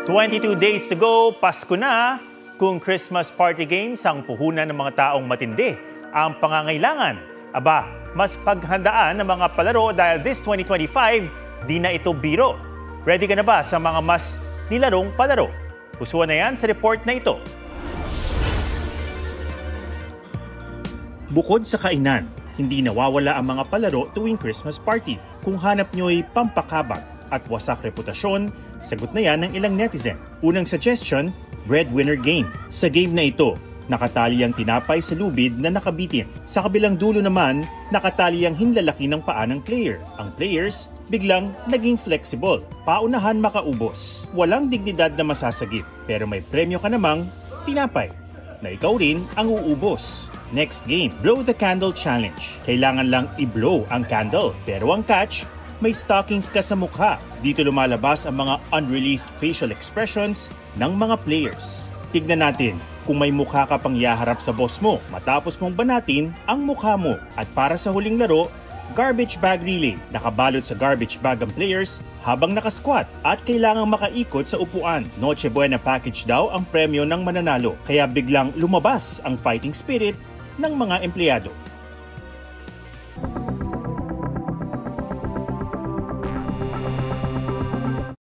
22 days to go, Pasko na. Kung Christmas party games ang puhunan ng mga taong matindi ang pangangailangan, aba, mas paghandaan ng mga palaro dahil this 2025, di na ito biro. Ready ka na ba sa mga mas nilarong palaro? Pusuan na yan sa report na ito. Bukod sa kainan, hindi nawawala ang mga palaro tuwing Christmas party. Kung hanap nyo'y pampakabag at wasak reputasyon, sagot na yan ng ilang netizen. Unang suggestion, breadwinner game. Sa game na ito, nakatali ang tinapay sa lubid na nakabitin. Sa kabilang dulo naman, nakatali ang hinlalaki ng paa ng player. Ang players, biglang naging flexible. Paunahan makaubos. Walang dignidad na masasagip, pero may premyo ka namang tinapay na ikaw rin ang uubos. Next game, Blow the Candle Challenge. Kailangan lang i-blow ang candle, pero ang catch, may stockings ka sa mukha. Dito lumalabas ang mga unreleased facial expressions ng mga players. Tignan natin kung may mukha ka pang ihaharap sa boss mo matapos mong banatin ang mukha mo. At para sa huling laro, garbage bag relay. Nakabalot sa garbage bag ang players habang nakasquat at kailangang makaikot sa upuan. Noche Buena package daw ang premyo ng mananalo. Kaya biglang lumabas ang fighting spirit ng mga empleyado.